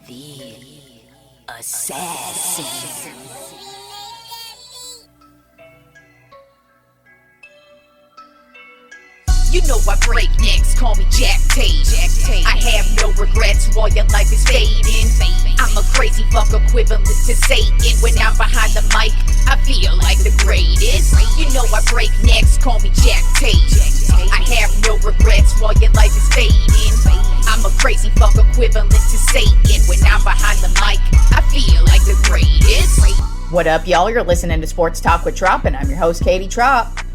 The assassin. You know I break necks, call me Jack Tate. I have no regrets while your life is fading. I'm a crazy fuck equivalent to Satan. When I'm behind the mic, I feel like the greatest. You know I break necks, call me Jack Tate. I have no regrets while your life is fading. I'm a crazy fuck equivalent to Satan. When I'm behind the mic, I feel like the greatest. What up, y'all? You're listening to Sports Talk with Tropp, and I'm your host, Katie Tropp.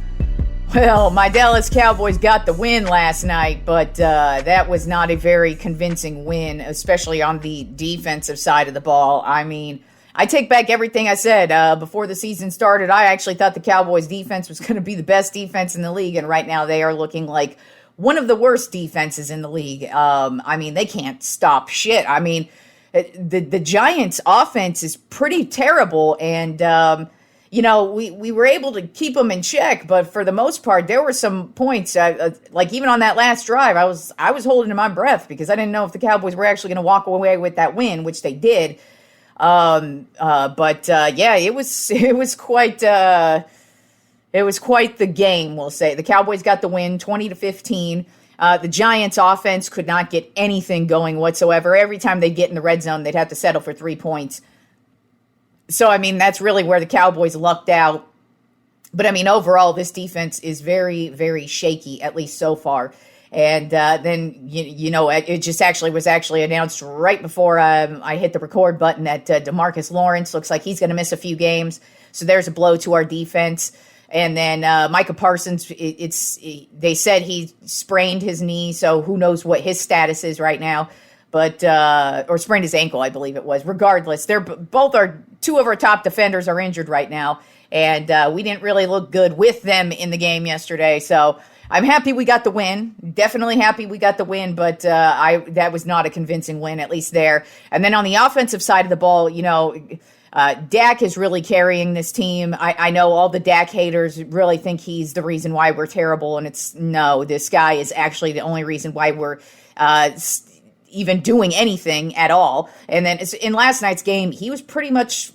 Well, my Dallas Cowboys got the win last night, but that was not a very convincing win, especially on the defensive side of the ball. I mean, I take back everything I said. Before the season started, I actually thought the Cowboys defense was going to be the best defense in the league, and right now they are looking like one of the worst defenses in the league. I mean, they can't stop shit. I mean, the Giants' offense is pretty terrible, and you know, we were able to keep them in check, but for the most part, there were some points, like even on that last drive, I was holding my breath because I didn't know if the Cowboys were actually going to walk away with that win, which they did. Yeah, it was quite the game, we'll say. The Cowboys got the win, 20-15. The Giants' offense could not get anything going whatsoever. Every time they'd get in the red zone, they'd have to settle for 3 points. So, I mean, that's really where the Cowboys lucked out. But, I mean, overall, this defense is very, very shaky, at least so far. And then, you know, it just was announced right before I hit the record button that DeMarcus Lawrence looks like he's going to miss a few games. So there's a blow to our defense. And then Micah Parsons, they said he sprained his knee, so who knows what his status is right now. But or sprained his ankle, I believe it was. Regardless, two of our top defenders are injured right now, and we didn't really look good with them in the game yesterday. So I'm happy we got the win. Definitely happy we got the win, but that was not a convincing win, at least there. And then on the offensive side of the ball, you know, Dak is really carrying this team. I know all the Dak haters really think he's the reason why we're terrible, and no, this guy is actually the only reason why we're even doing anything at all. And then in last night's game, he was pretty much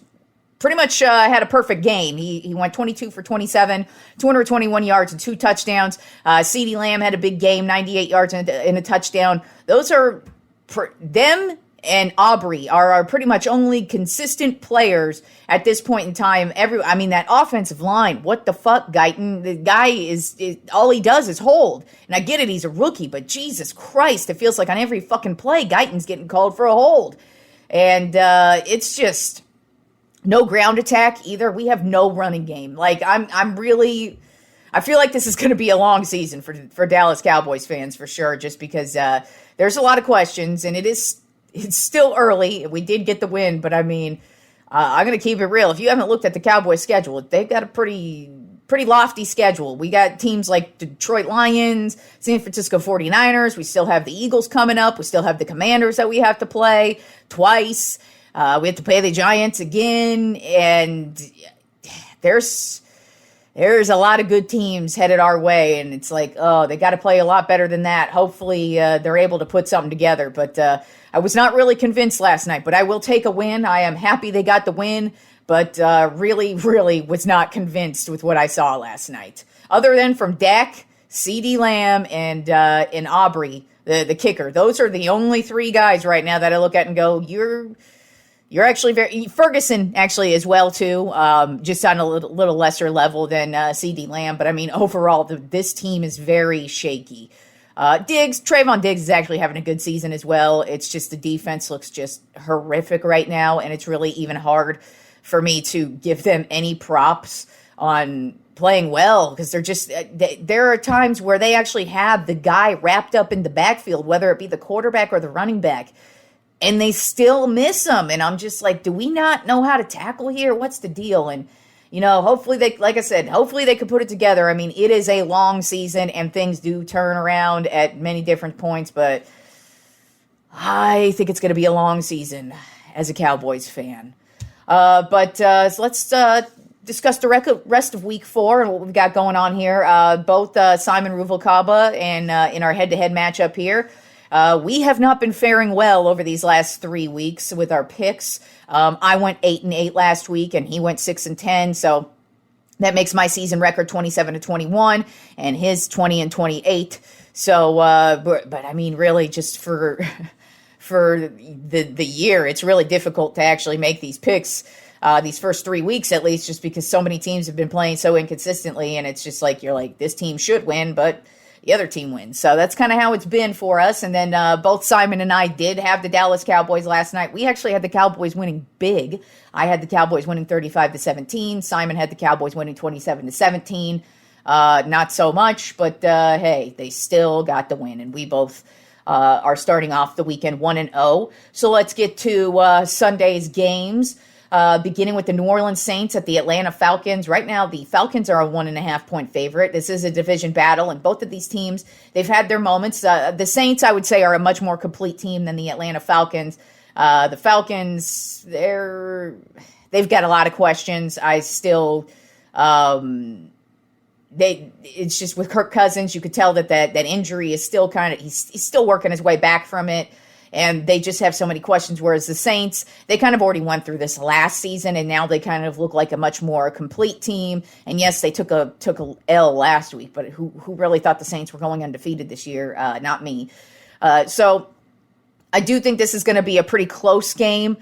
had a perfect game. He went 22 for 27, 221 yards and 2 touchdowns. CeeDee Lamb had a big game, 98 yards and a touchdown. Those are them and Aubrey are our pretty much only consistent players at this point in time. That offensive line, what the fuck, Guyton? The guy is all he does is hold. And I get it, he's a rookie, but Jesus Christ, it feels like on every fucking play, Guyton's getting called for a hold. And it's just no ground attack either. We have no running game. Like, I feel like this is going to be a long season for Dallas Cowboys fans for sure, just because there's a lot of questions, and it's still early. We did get the win, but I mean, I'm going to keep it real. If you haven't looked at the Cowboys schedule, they've got a pretty lofty schedule. We got teams like Detroit Lions, San Francisco 49ers. We still have the Eagles coming up. We still have the Commanders that we have to play twice. We have to play the Giants again. And there's a lot of good teams headed our way. And it's like, oh, they got to play a lot better than that. Hopefully they're able to put something together. But I was not really convinced last night, but I will take a win. I am happy they got the win, but really, really was not convinced with what I saw last night. Other than from Dak, CeeDee Lamb, and Aubrey, the kicker. Those are the only 3 guys right now that I look at and go, you're actually Ferguson actually as well too, just on a little lesser level than CeeDee Lamb. But I mean, overall, this team is very shaky. Trayvon Diggs is actually having a good season as well. It's just the defense looks just horrific right now, and it's really even hard for me to give them any props on playing well, because there are times where they actually have the guy wrapped up in the backfield, whether it be the quarterback or the running back, and they still miss him. And I'm just like, do we not know how to tackle here? What's the deal? And you know, hopefully they could put it together. I mean, it is a long season and things do turn around at many different points, but I think it's going to be a long season as a Cowboys fan. So let's discuss the rest of Week 4 and what we've got going on here. Both Simon Ruvalcaba and in our head-to-head matchup here, We have not been faring well over these last 3 weeks with our picks. I went 8-8 last week, and he went 6-10. So that makes my season record 27-21, and his 20-28. So, but I mean, really, just for the year, it's really difficult to actually make these picks. These first 3 weeks, at least, just because so many teams have been playing so inconsistently, and it's just like you're like, this team should win, but the other team wins. So that's kind of how it's been for us. And then both Simon and I did have the Dallas Cowboys last night. We actually had the Cowboys winning big. I had the Cowboys winning 35-17. Simon had the Cowboys winning 27-17. Not so much, but hey, they still got the win, and we both are starting off the weekend 1-0. So let's get to Sunday's games. Beginning with the New Orleans Saints at the Atlanta Falcons. Right now, the Falcons are a 1.5-point favorite. This is a division battle, and both of these teams, they've had their moments. The Saints, I would say, are a much more complete team than the Atlanta Falcons. The Falcons, they've got a lot of questions. I still, it's just with Kirk Cousins, you could tell that injury is still he's still working his way back from it. And they just have so many questions, whereas the Saints, they kind of already went through this last season, and now they kind of look like a much more complete team. And yes, they took a L last week, but who really thought the Saints were going undefeated this year? Not me. So I do think this is going to be a pretty close game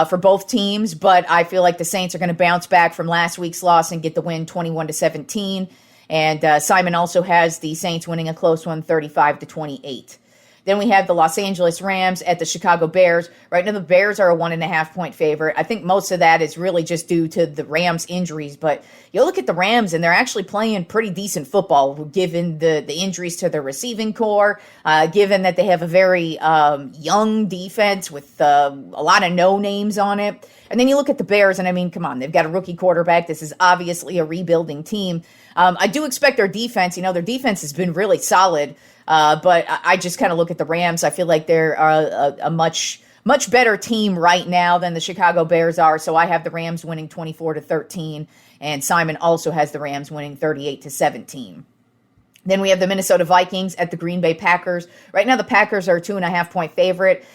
for both teams, but I feel like the Saints are going to bounce back from last week's loss and get the win 21-17. And Simon also has the Saints winning a close one, 35-28. Then we have the Los Angeles Rams at the Chicago Bears. Right now, the Bears are a 1.5-point favorite. I think most of that is really just due to the Rams' injuries. But you look at the Rams, and they're actually playing pretty decent football, given the injuries to their receiving core, given that they have a very young defense with a lot of no-names on it. And then you look at the Bears, and I mean, come on, they've got a rookie quarterback. This is obviously a rebuilding team. I do expect their defense, their defense has been really solid. But I just kind of look at the Rams. I feel like they're a much better team right now than the Chicago Bears are. So I have the Rams winning 24-13, and Simon also has the Rams winning 38-17. Then we have the Minnesota Vikings at the Green Bay Packers. Right now, the Packers are a 2.5-point favorite.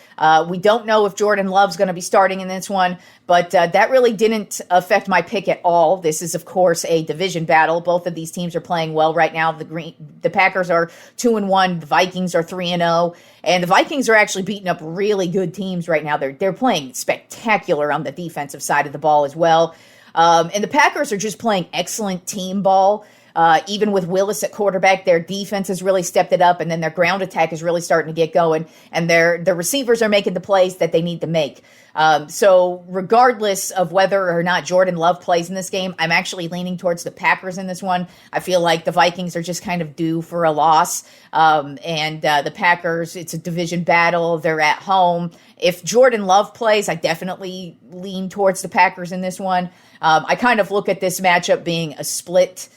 We don't know if Jordan Love's going to be starting in this one, but that really didn't affect my pick at all. This is, of course, a division battle. Both of these teams are playing well right now. The Packers are 2-1. The Vikings are 3-0. And the Vikings are actually beating up really good teams right now. They're playing spectacular on the defensive side of the ball as well. And the Packers are just playing excellent team ball. Even with Willis at quarterback, their defense has really stepped it up, and then their ground attack is really starting to get going, and their receivers are making the plays that they need to make. So regardless of whether or not Jordan Love plays in this game, I'm actually leaning towards the Packers in this one. I feel like the Vikings are just kind of due for a loss, and the Packers, it's a division battle. They're at home. If Jordan Love plays, I definitely lean towards the Packers in this one. I kind of look at this matchup being a split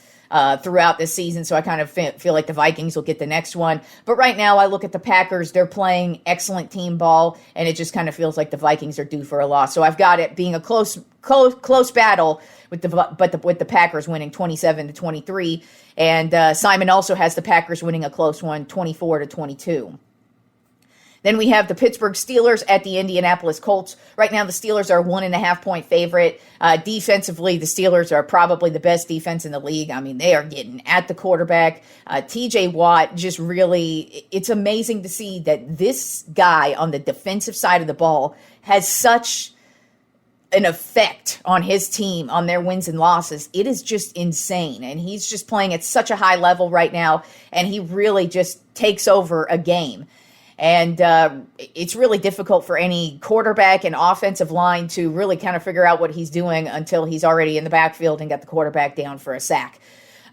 throughout this season, so I kind of feel like the Vikings will get the next one. But right now, I look at the Packers. They're playing excellent team ball, and it just kind of feels like the Vikings are due for a loss. So I've got it being a close battle with the Packers winning 27-23, and Simon also has the Packers winning a close one, 24-22. Then we have the Pittsburgh Steelers at the Indianapolis Colts. Right now, the Steelers are a 1.5-point favorite. Defensively, the Steelers are probably the best defense in the league. I mean, they are getting at the quarterback. TJ Watt just really, it's amazing to see that this guy on the defensive side of the ball has such an effect on his team, on their wins and losses. It is just insane. And he's just playing at such a high level right now, and he really just takes over a game. And it's really difficult for any quarterback and offensive line to really kind of figure out what he's doing until he's already in the backfield and got the quarterback down for a sack.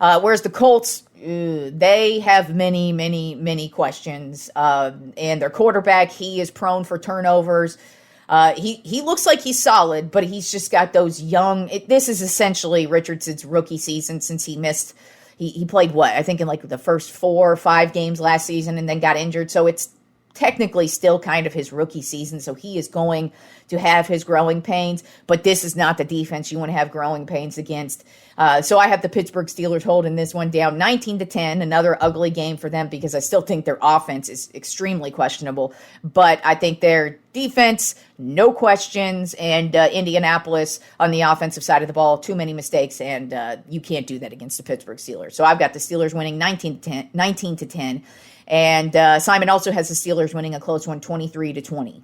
Whereas the Colts, they have many questions. And their quarterback, he is prone for turnovers. He looks like he's solid, but he's just got those young. This is essentially Richardson's rookie season since he missed. He played I think in like the first 4 or 5 games last season and then got injured. So it's technically still kind of his rookie season, so he is going to have his growing pains, but this is not the defense you want to have growing pains against. So I have the Pittsburgh Steelers holding this one down 19-10, another ugly game for them because I still think their offense is extremely questionable, but I think their defense, no questions, and Indianapolis on the offensive side of the ball, too many mistakes, and you can't do that against the Pittsburgh Steelers. So I've got the Steelers winning 19-10. And Simon also has the Steelers winning a close one, 23-20.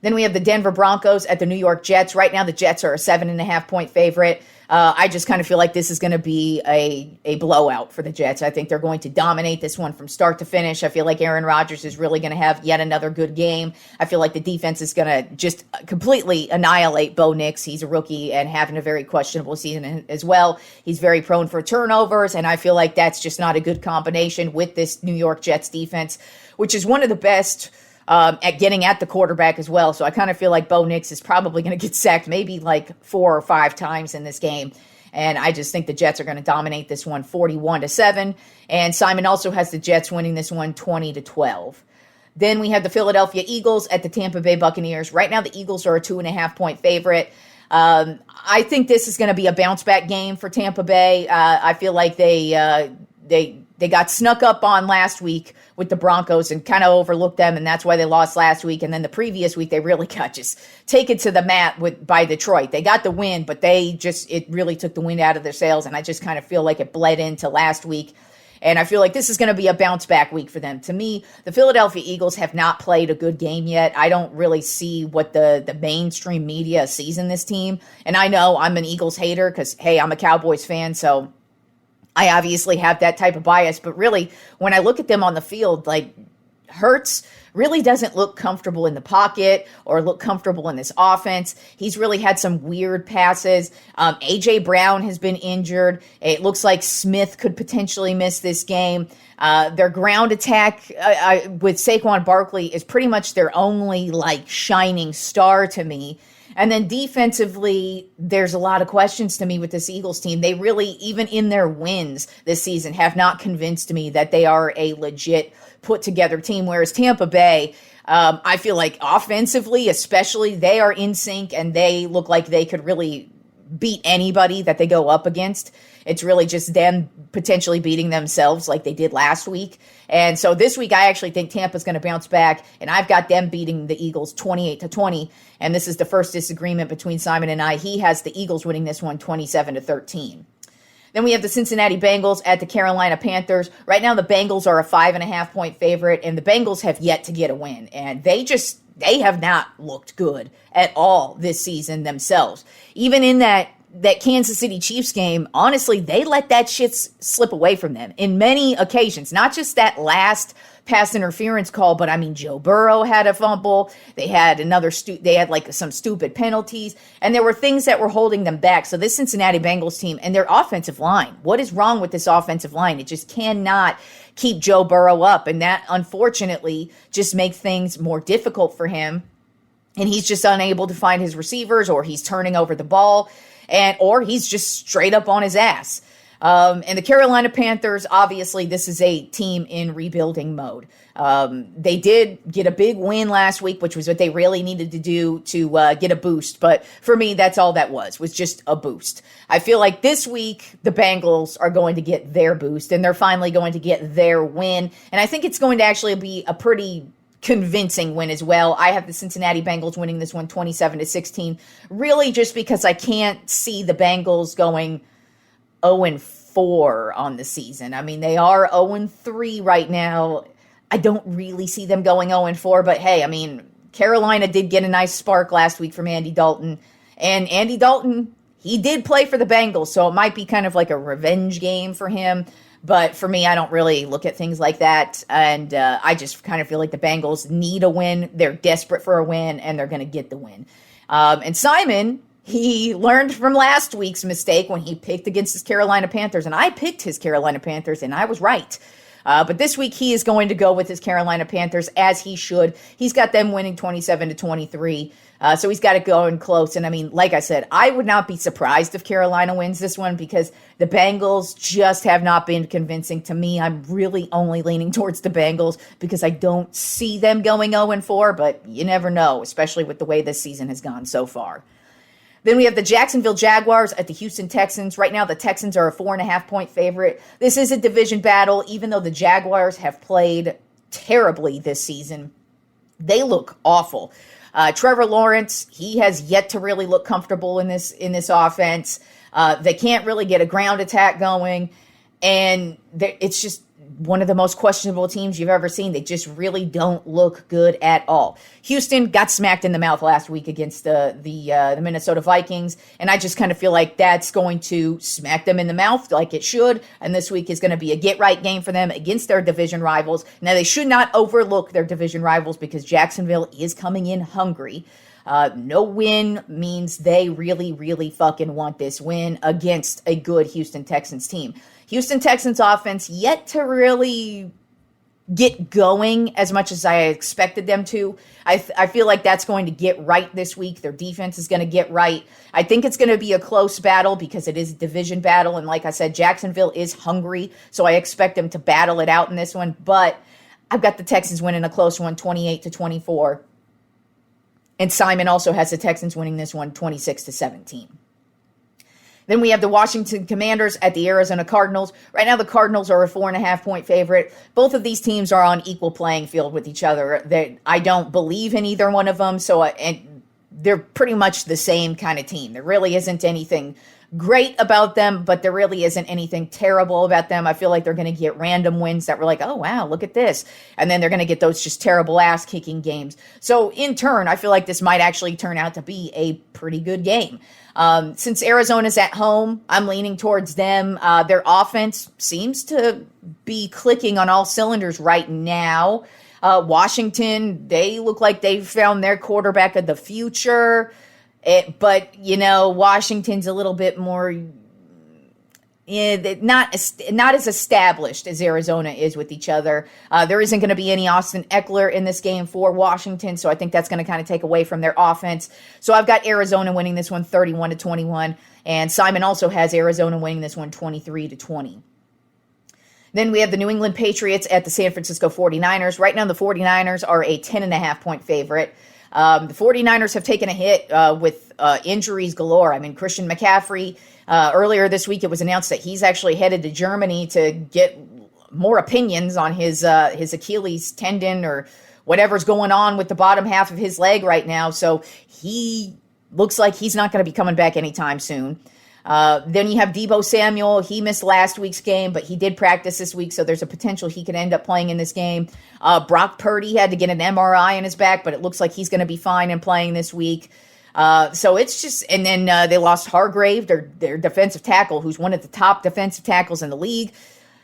Then we have the Denver Broncos at the New York Jets. Right now, the Jets are a 7.5-point favorite. I just kind of feel like this is going to be a blowout for the Jets. I think they're going to dominate this one from start to finish. I feel like Aaron Rodgers is really going to have yet another good game. I feel like the defense is going to just completely annihilate Bo Nix. He's a rookie and having a very questionable season as well. He's very prone for turnovers, and I feel like that's just not a good combination with this New York Jets defense, which is one of the best at getting at the quarterback as well. So I kind of feel like Bo Nix is probably going to get sacked maybe like 4 or 5 times in this game. And I just think the Jets are going to dominate this one 41-7. And Simon also has the Jets winning this one 20-12. Then we have the Philadelphia Eagles at the Tampa Bay Buccaneers. Right now, the Eagles are a 2.5-point favorite. I think this is going to be a bounce back game for Tampa Bay. I feel like they got snuck up on last week with the Broncos and kind of overlooked them, and that's why they lost last week. And then the previous week, they really got just taken to the mat by Detroit. They got the win, but it really took the wind out of their sails, and I just kind of feel like it bled into last week. And I feel like this is going to be a bounce back week for them. To me, the Philadelphia Eagles have not played a good game yet. I don't really see what the mainstream media sees in this team. And I know I'm an Eagles hater because, hey, I'm a Cowboys fan, so I obviously have that type of bias, but really, when I look at them on the field, like Hurts really doesn't look comfortable in the pocket or look comfortable in this offense. He's really had some weird passes. A.J. Brown has been injured. It looks like Smith could potentially miss this game. Their ground attack with Saquon Barkley is pretty much their only like shining star to me. And then defensively, there's a lot of questions to me with this Eagles team. They really, even in their wins this season, have not convinced me that they are a legit put-together team. Whereas Tampa Bay, I feel like offensively, especially, they are in sync and they look like they could really beat anybody that they go up against. It's really just them potentially beating themselves like they did last week. And so this week, I actually think Tampa's going to bounce back, and I've got them beating the Eagles 28-20. And this is the first disagreement between Simon and I. He has the Eagles winning this one 27-13. Then we have the Cincinnati Bengals at the Carolina Panthers. Right now, the Bengals are a 5.5-point favorite, and the Bengals have yet to get a win. And they have not looked good at all this season themselves. Even in that Kansas City Chiefs game, honestly, they let that shit slip away from them in many occasions. Not just that last pass interference call, but I mean, Joe Burrow had a fumble. They had they had like some stupid penalties, and there were things that were holding them back. So this Cincinnati Bengals team and their offensive line, what is wrong with this offensive line? It just cannot keep Joe Burrow up, and that unfortunately just makes things more difficult for him. And he's just unable to find his receivers, or he's turning over the ball, or he's just straight up on his ass. And the Carolina Panthers, obviously, this is a team in rebuilding mode. They did get a big win last week, which was what they really needed to do to get a boost. But for me, that's all that was just a boost. I feel like this week, the Bengals are going to get their boost, and they're finally going to get their win. And I think it's going to actually be a pretty convincing win as well. I have the Cincinnati Bengals winning this one 27-16, really just because I can't see the Bengals going 0-4 on the season. I mean, they are 0-3 right now. I don't really see them going 0-4, but hey, I mean, Carolina did get a nice spark last week from Andy Dalton, and Andy Dalton, he did play for the Bengals, so it might be kind of like a revenge game for him. But for me, I don't really look at things like that, and I just kind of feel like the Bengals need a win. They're desperate for a win, and they're going to get the win. And Simon, he learned from last week's mistake when he picked against his Carolina Panthers, and I picked his Carolina Panthers, and I was right. But this week he is going to go with his Carolina Panthers, as he should. He's got them winning 27-23. So he's got it going close. And I mean, like I said, I would not be surprised if Carolina wins this one because the Bengals just have not been convincing to me. I'm really only leaning towards the Bengals because I don't see them going 0-4, but you never know, especially with the way this season has gone so far. Then we have the Jacksonville Jaguars at the Houston Texans. Right now, the Texans are a 4.5-point favorite. This is a division battle, even though the Jaguars have played terribly this season. They look awful. Trevor Lawrence, he has yet to really look comfortable in this offense. They can't really get a ground attack going, and it's just one of the most questionable teams you've ever seen. They just really don't look good at all. Houston got smacked in the mouth last week against the Minnesota Vikings, and I just kind of feel like that's going to smack them in the mouth like it should, and this week is going to be a get-right game for them against their division rivals. Now, they should not overlook their division rivals because Jacksonville is coming in hungry. No win means they really, really fucking want this win against a good Houston Texans team. Houston Texans offense yet to really get going as much as I expected them to. I feel like that's going to get right this week. Their defense is going to get right. I think it's going to be a close battle because it is a division battle. And like I said, Jacksonville is hungry, so I expect them to battle it out in this one. But I've got the Texans winning a close one, 28-24. And Simon also has the Texans winning this one, 26-17. Then we have the Washington Commanders at the Arizona Cardinals. Right now, the Cardinals are a 4.5-point favorite. Both of these teams are on equal playing field with each other. I don't believe in either one of them, and they're pretty much the same kind of team. There really isn't anything great about them, but there really isn't anything terrible about them. I feel like they're going to get random wins that were like, oh, wow, look at this. And then they're going to get those just terrible ass-kicking games. So in turn, I feel like this might actually turn out to be a pretty good game. Since Arizona's at home, I'm leaning towards them. Their offense seems to be clicking on all cylinders right now. Washington, they look like they've found their quarterback of the future. But, Washington's a little bit more, not as established as Arizona is with each other. There isn't going to be any Austin Eckler in this game for Washington, so I think that's going to kind of take away from their offense. So I've got Arizona winning this one 31-21, and Simon also has Arizona winning this one 23-20. Then we have the New England Patriots at the San Francisco 49ers. Right now, the 49ers are a 10.5-point favorite. The 49ers have taken a hit with injuries galore. I mean, Christian McCaffrey, earlier this week it was announced that he's actually headed to Germany to get more opinions on his Achilles tendon or whatever's going on with the bottom half of his leg right now. So he looks like he's not going to be coming back anytime soon. Then you have Deebo Samuel. He missed last week's game, but he did practice this week, so there's a potential he could end up playing in this game. Brock Purdy had to get an MRI in his back, but it looks like he's going to be fine and playing this week. So it's just, and then they lost Hargrave, their defensive tackle, who's one of the top defensive tackles in the league.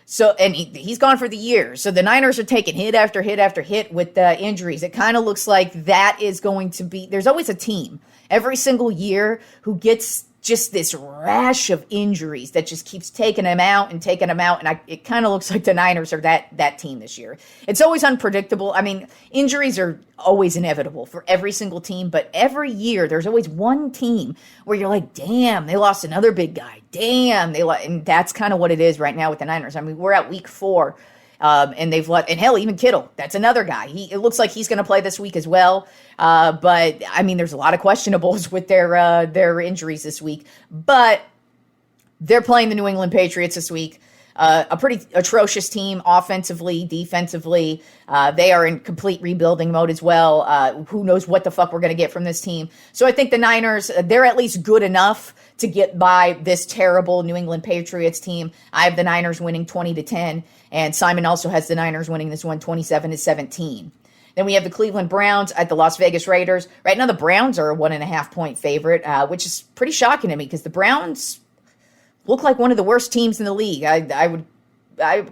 So, and he's gone for the year. So the Niners are taking hit after hit after hit with injuries. It kind of looks like that is going to be, there's always a team every single year who gets just this rash of injuries that just keeps taking them out. And it kind of looks like the Niners are that team this year. It's always unpredictable. I mean, injuries are always inevitable for every single team, but every year there's always one team where you're like, damn, they lost another big guy. Damn, and that's kind of what it is right now with the Niners. I mean, we're at week 4. And they've let, and hell, even Kittle, that's another guy. It looks like he's going to play this week as well. But I mean, there's a lot of questionables with their injuries this week, but they're playing the New England Patriots this week. A pretty atrocious team offensively, defensively. They are in complete rebuilding mode as well. Who knows what the fuck we're going to get from this team. So I think the Niners, they're at least good enough to get by this terrible New England Patriots team. I have the Niners winning 20-10, and Simon also has the Niners winning this one 27-17. Then we have the Cleveland Browns at the Las Vegas Raiders. Right now the Browns are a 1.5-point favorite, which is pretty shocking to me because the Browns look like one of the worst teams in the league. I would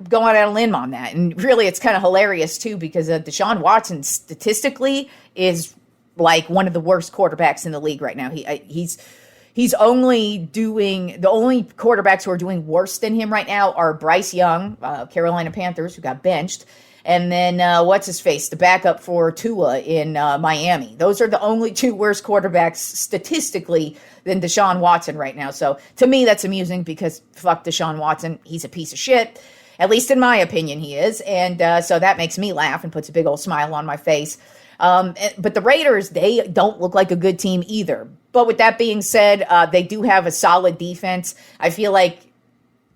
go out on a limb on that. And really, it's kind of hilarious, too, because Deshaun Watson statistically is like one of the worst quarterbacks in the league right now. He's only doing, the only quarterbacks who are doing worse than him right now are Bryce Young, Carolina Panthers, who got benched, and then what's his face, the backup for Tua in Miami. Those are the only two worst quarterbacks statistically than Deshaun Watson right now. So to me, that's amusing because fuck Deshaun Watson. He's a piece of shit. At least in my opinion, he is. And so that makes me laugh and puts a big old smile on my face. But the Raiders, they don't look like a good team either. But with that being said, they do have a solid defense. I feel like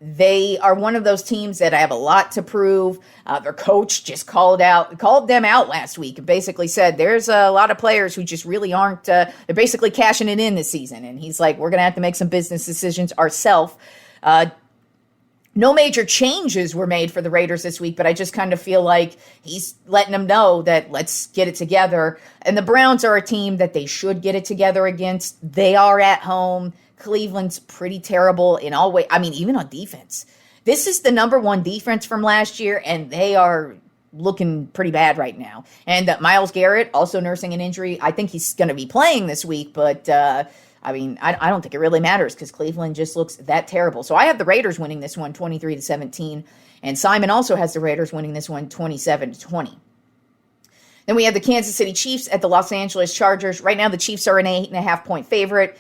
they are one of those teams that have a lot to prove. Their coach just called them out last week and basically said there's a lot of players who just really aren't, they're basically cashing it in this season. And he's like, we're going to have to make some business decisions ourselves. No major changes were made for the Raiders this week, but I just kind of feel like he's letting them know that let's get it together. And the Browns are a team that they should get it together against. They are at home. Cleveland's pretty terrible in all ways. I mean, even on defense. This is the number one defense from last year, and they are looking pretty bad right now. And Myles Garrett, also nursing an injury. I think he's going to be playing this week, but I mean, I don't think it really matters because Cleveland just looks that terrible. So I have the Raiders winning this one 23-17, and Simon also has the Raiders winning this one 27-20. Then we have the Kansas City Chiefs at the Los Angeles Chargers. Right now, the Chiefs are an 8.5-point favorite.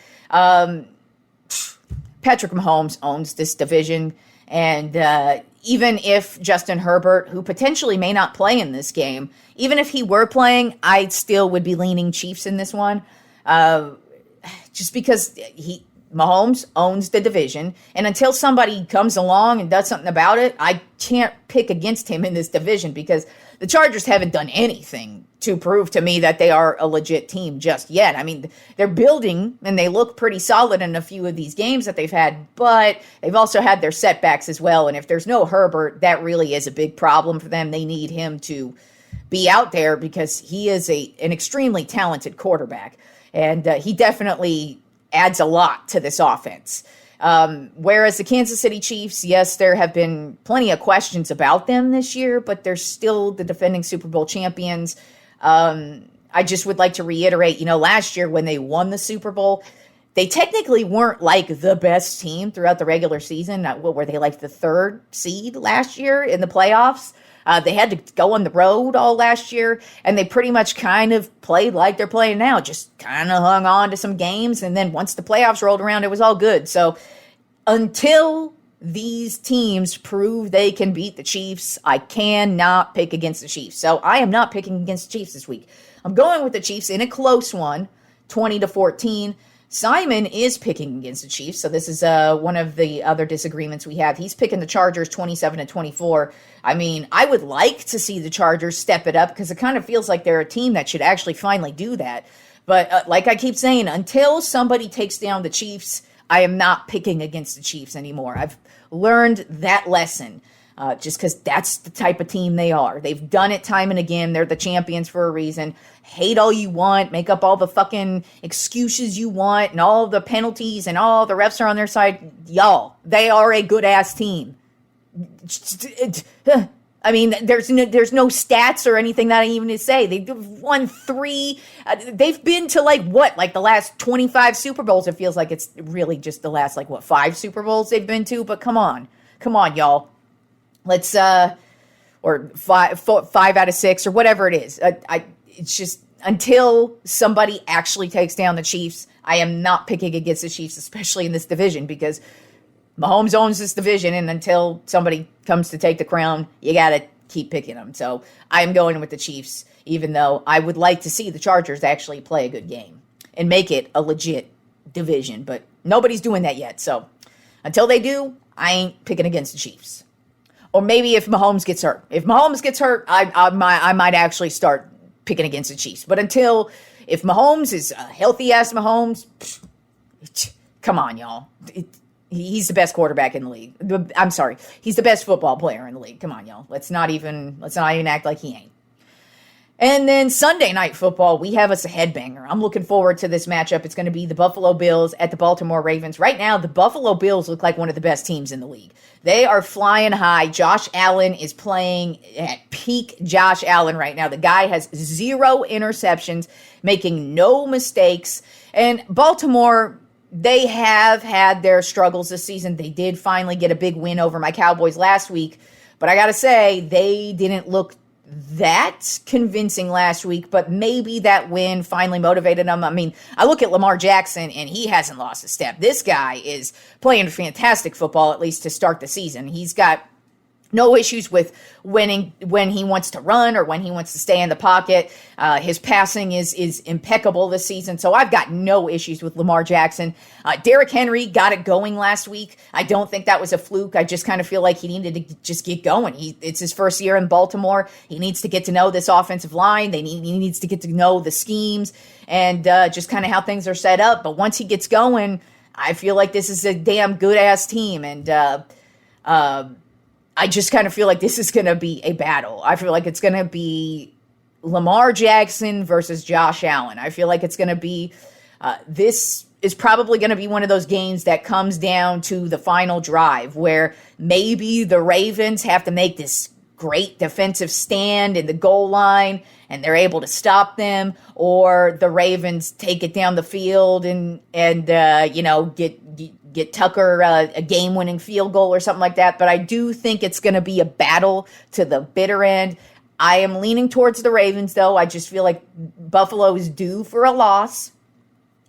Patrick Mahomes owns this division, and even if Justin Herbert, who potentially may not play in this game, even if he were playing, I still would be leaning Chiefs in this one. Just because Mahomes owns the division, and until somebody comes along and does something about it, I can't pick against him in this division because the Chargers haven't done anything to prove to me that they are a legit team just yet. I mean, they're building, and they look pretty solid in a few of these games that they've had, but they've also had their setbacks as well, and if there's no Herbert, that really is a big problem for them. They need him to be out there because he is an extremely talented quarterback. And he definitely adds a lot to this offense. Whereas the Kansas City Chiefs, yes, there have been plenty of questions about them this year, but they're still the defending Super Bowl champions. I just would like to reiterate, last year when they won the Super Bowl, they technically weren't like the best team throughout the regular season. What were they, like the third seed last year in the playoffs? They had to go on the road all last year, and they pretty much kind of played like they're playing now, just kind of hung on to some games, and then once the playoffs rolled around, it was all good. So until these teams prove they can beat the Chiefs, I cannot pick against the Chiefs. So I am not picking against the Chiefs this week. I'm going with the Chiefs in a close one, 20-14. Simon is picking against the Chiefs, so this is one of the other disagreements we have. He's picking the Chargers 27-24. I mean, I would like to see the Chargers step it up because it kind of feels like they're a team that should actually finally do that. But like I keep saying, until somebody takes down the Chiefs, I am not picking against the Chiefs anymore. I've learned that lesson. Just because that's the type of team they are. They've done it time and again. They're the champions for a reason. Hate all you want. Make up all the fucking excuses you want and all the penalties and all the refs are on their side. Y'all, they are a good-ass team. I mean, there's no stats or anything that I even say. They've won 3. They've been to like the last 25 Super Bowls. It feels like it's really just the last 5 Super Bowls they've been to. But come on, y'all. Let's or 5 out of 6 or whatever it is. It's just until somebody actually takes down the Chiefs, I am not picking against the Chiefs, especially in this division, because Mahomes owns this division, and until somebody comes to take the crown, you got to keep picking them. So I am going with the Chiefs, even though I would like to see the Chargers actually play a good game and make it a legit division. But nobody's doing that yet. So until they do, I ain't picking against the Chiefs. Or maybe if Mahomes gets hurt. If Mahomes gets hurt, I might actually start picking against the Chiefs. But if Mahomes is a healthy-ass Mahomes, come on, y'all. He's the best quarterback in the league. I'm sorry. He's the best football player in the league. Come on, y'all. Let's not even act like he ain't. And then Sunday Night Football, we have us a headbanger. I'm looking forward to this matchup. It's going to be the Buffalo Bills at the Baltimore Ravens. Right now, the Buffalo Bills look like one of the best teams in the league. They are flying high. Josh Allen is playing at peak Josh Allen right now. The guy has 0 interceptions, making no mistakes. And Baltimore, they have had their struggles this season. They did finally get a big win over my Cowboys last week, but I got to say, they didn't look that convincing last week, but maybe that win finally motivated them. I mean, I look at Lamar Jackson, and he hasn't lost a step. This guy is playing fantastic football, at least to start the season. He's got no issues with winning when he wants to run or when he wants to stay in the pocket. His passing is impeccable this season, so I've got no issues with Lamar Jackson. Derrick Henry got it going last week. I don't think that was a fluke. I just kind of feel like he needed to just get going. It's his first year in Baltimore. He needs to get to know this offensive line. He needs to get to know the schemes and just kind of how things are set up. But once he gets going, I feel like this is a damn good-ass team, and I just kind of feel like this is going to be a battle. I feel like it's going to be Lamar Jackson versus Josh Allen. I feel like it's going to be, this is probably going to be one of those games that comes down to the final drive where maybe the Ravens have to make this great defensive stand in the goal line and they're able to stop them, or the Ravens take it down the field and get Tucker a game-winning field goal or something like that. But I do think it's going to be a battle to the bitter end. I am leaning towards the Ravens, though. I just feel like Buffalo is due for a loss.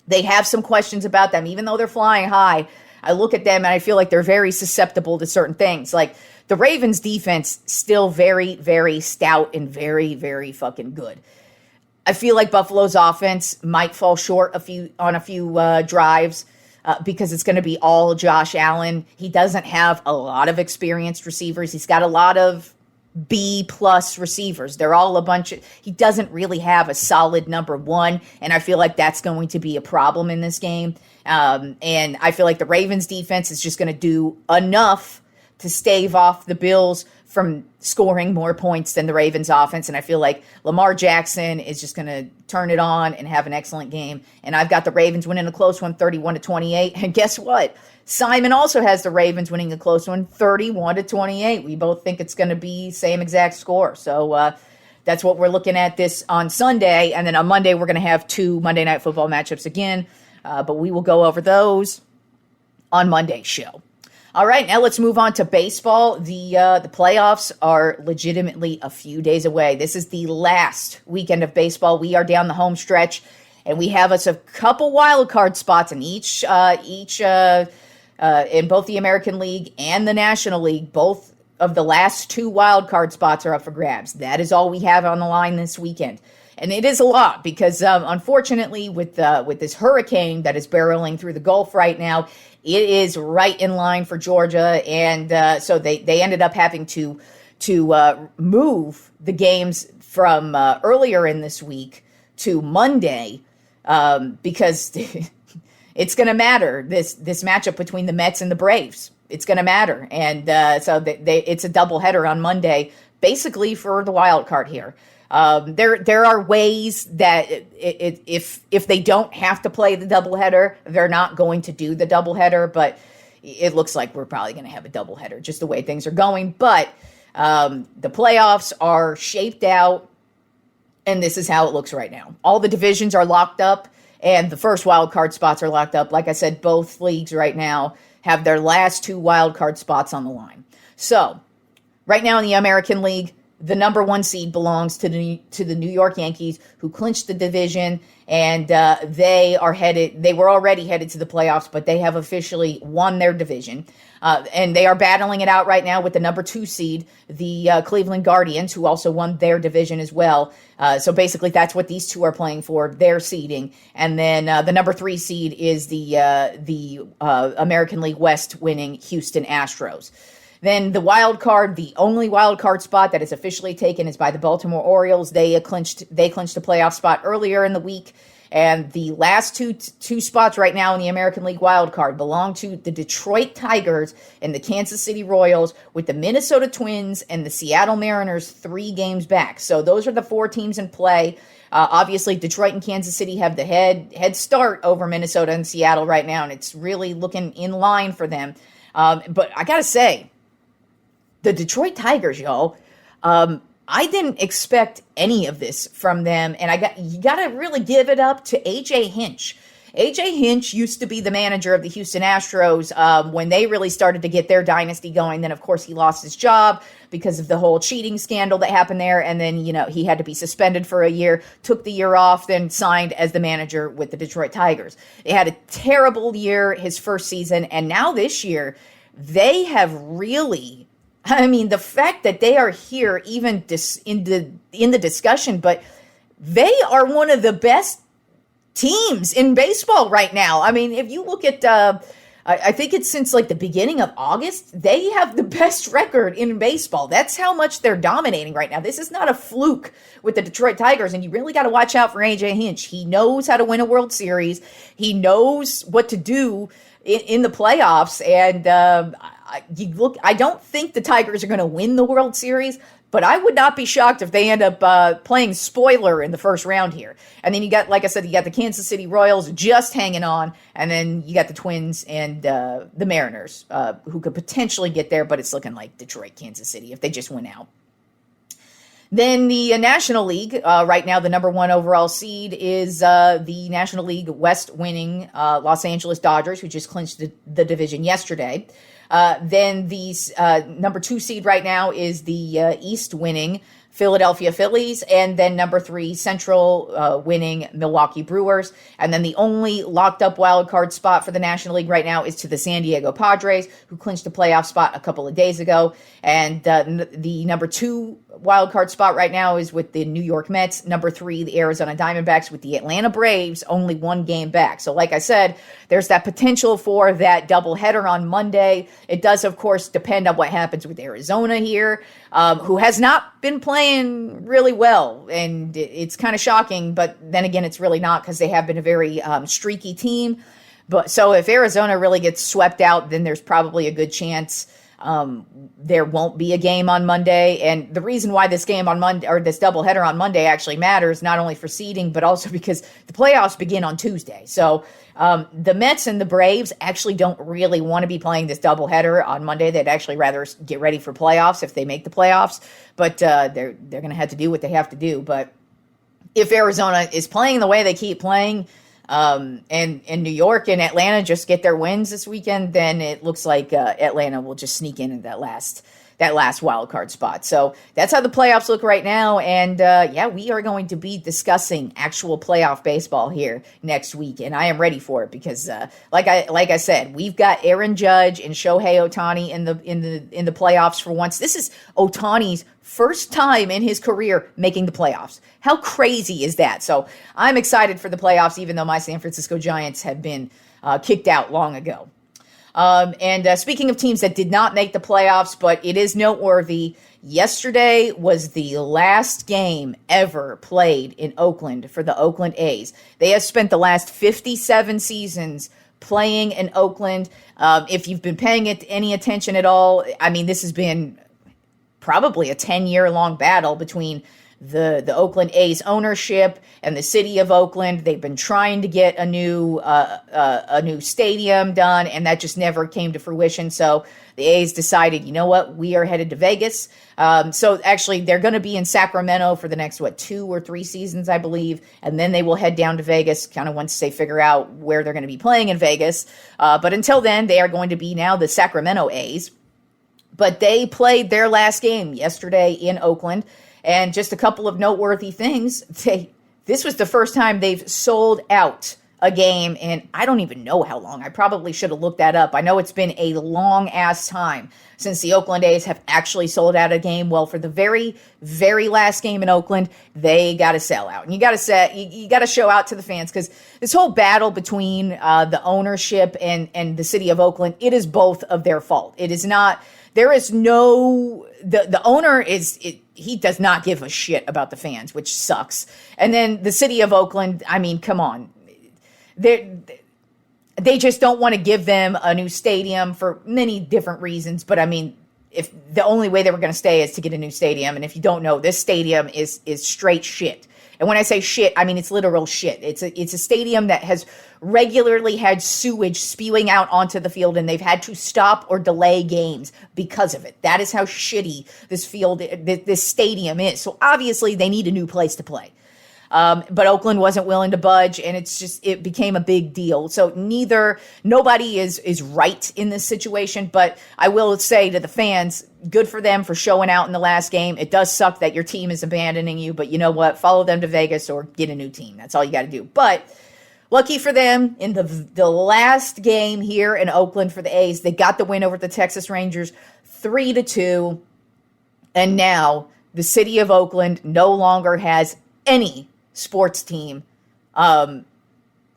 They have some questions about them. Even though they're flying high, I look at them and I feel like they're very susceptible to certain things. Like, the Ravens' defense still very, very stout and very, very fucking good. I feel like Buffalo's offense might fall short on a few drives, because it's going to be all Josh Allen. He doesn't have a lot of experienced receivers. He's got a lot of B-plus receivers. They're all he doesn't really have a solid number one, and I feel like that's going to be a problem in this game. And I feel like the Ravens defense is just going to do enough to stave off the Bills from scoring more points than the Ravens offense. And I feel like Lamar Jackson is just going to turn it on and have an excellent game. And I've got the Ravens winning a close one, 31-28. And guess what? Simon also has the Ravens winning a close one, 31-28. We both think it's going to be same exact score. So that's what we're looking at this on Sunday. And then on Monday, we're going to have 2 Monday Night Football matchups again. But we will go over those on Monday's show. All right, now let's move on to baseball. The playoffs are legitimately a few days away. This is the last weekend of baseball. We are down the home stretch, and we have us a couple wild card spots in each in both the American League and the National League. Both of the last 2 wild card spots are up for grabs. That is all we have on the line this weekend. And it is a lot because, unfortunately, with this hurricane that is barreling through the Gulf right now, it is right in line for Georgia, and so they ended up having to move the games from earlier in this week to Monday because it's going to matter, this matchup between the Mets and the Braves. It's going to matter, and so it's a doubleheader on Monday, basically for the wild card here. There are ways that if they don't have to play the doubleheader, they're not going to do the doubleheader, but it looks like we're probably going to have a doubleheader, just the way things are going. But the playoffs are shaped out, and this is how it looks right now. All the divisions are locked up, and the first wild card spots are locked up. Like I said, both leagues right now have their last 2 wild card spots on the line. So right now in the American League, the number 1 seed belongs to the New York Yankees, who clinched the division, and they were already headed to the playoffs, but they have officially won their division. And they are battling it out right now with the number 2 seed, the Cleveland Guardians, who also won their division as well. So basically that's what these 2 are playing for, their seeding. And then the number 3 seed is the American League West winning Houston Astros. Then the wild card, the only wild card spot that is officially taken is by the Baltimore Orioles. They clinched the playoff spot earlier in the week. And the last two spots right now in the American League wild card belong to the Detroit Tigers and the Kansas City Royals, with the Minnesota Twins and the Seattle Mariners 3 games back. So those are the 4 teams in play. Obviously, Detroit and Kansas City have the head start over Minnesota and Seattle right now, and it's really looking in line for them. But I got to say, the Detroit Tigers, y'all, I didn't expect any of this from them, and you got to really give it up to A.J. Hinch. AJ Hinch used to be the manager of the Houston Astros when they really started to get their dynasty going. Then, of course, he lost his job because of the whole cheating scandal that happened there. And then, he had to be suspended for a year, took the year off, then signed as the manager with the Detroit Tigers. They had a terrible year his first season. And now this year, they have really, the fact that they are here even in the discussion, but they are one of the best teams in baseball right now. If you look at, I think it's since like the beginning of August, they have the best record in baseball. That's how much they're dominating right now. This is not a fluke with the Detroit Tigers, and you really got to watch out for AJ Hinch. He knows how to win a World Series. He knows what to do in the playoffs, and I don't think the Tigers are going to win the World Series, but I would not be shocked if they end up playing spoiler in the first round here. And then you got, like I said, you got the Kansas City Royals just hanging on, and then you got the Twins and the Mariners, who could potentially get there, but it's looking like Detroit, Kansas City if they just win out. Then the National League, right now the number one overall seed is the National League West winning Los Angeles Dodgers, who just clinched the division yesterday. Then the number two seed right now is the East winning Philadelphia Phillies, and then number three Central winning Milwaukee Brewers. And then the only locked up wild card spot for the National League right now is to the San Diego Padres, who clinched a playoff spot a couple of days ago. And the number two wild card spot right now is with the New York Mets. Number three, the Arizona Diamondbacks, with the Atlanta Braves only one game back. So like I said, there's that potential for that doubleheader on Monday. It does, of course, depend on what happens with Arizona here, who has not been playing really well. And it's kind of shocking, but then again, it's really not, because they have been a very streaky team. But so if Arizona really gets swept out, then there's probably a good chance there won't be a game on Monday. And the reason why this game on Monday, or this doubleheader on Monday, actually matters, not only for seeding, but also because the playoffs begin on Tuesday. So the Mets and the Braves actually don't really want to be playing this doubleheader on Monday. They'd actually rather get ready for playoffs if they make the playoffs. But they're going to have to do what they have to do. But if Arizona is playing the way they keep playing, and New York and Atlanta just get their wins this weekend, then it looks like Atlanta will just sneak in at that last wild card spot. So that's how the playoffs look right now. And we are going to be discussing actual playoff baseball here next week, and I am ready for it because, like I said, we've got Aaron Judge and Shohei Ohtani in the playoffs for once. This is Ohtani's first time in his career making the playoffs. How crazy is that? So I'm excited for the playoffs, even though my San Francisco Giants have been kicked out long ago. Speaking of teams that did not make the playoffs, but it is noteworthy, yesterday was the last game ever played in Oakland for the Oakland A's. They have spent the last 57 seasons playing in Oakland. If you've been paying it any attention at all, this has been probably a 10-year-long battle between the Oakland A's ownership and the city of Oakland. They've been trying to get a new stadium done, and that just never came to fruition. So the A's decided, you know what, we are headed to Vegas. So actually, they're going to be in Sacramento for the next, 2 or 3 seasons, I believe, and then they will head down to Vegas kind of once they figure out where they're going to be playing in Vegas. But until then, they are going to be now the Sacramento A's. But they played their last game yesterday in Oakland. And just a couple of noteworthy things. This was the first time they've sold out a game in I don't even know how long. I probably should have looked that up. I know it's been a long-ass time since the Oakland A's have actually sold out a game. Well, for the very, very last game in Oakland, they got to sell out. And you got to show out to the fans, because this whole battle between the ownership and the city of Oakland, it is both of their fault. It is not... There is no, the owner he does not give a shit about the fans, which sucks. And then the city of Oakland, come on. They just don't want to give them a new stadium for many different reasons. But if the only way they were going to stay is to get a new stadium. And if you don't know, this stadium is straight shit. And when I say shit, it's literal shit. It's a stadium that has regularly had sewage spewing out onto the field, and they've had to stop or delay games because of it. That is how shitty this stadium is. So obviously they need a new place to play. But Oakland wasn't willing to budge, and it became a big deal. So nobody is right in this situation, but I will say to the fans, good for them for showing out in the last game. It does suck that your team is abandoning you, but you know what? Follow them to Vegas or get a new team. That's all you got to do. But lucky for them, in the last game here in Oakland for the A's, they got the win over the Texas Rangers 3-2, and now the city of Oakland no longer has any sports team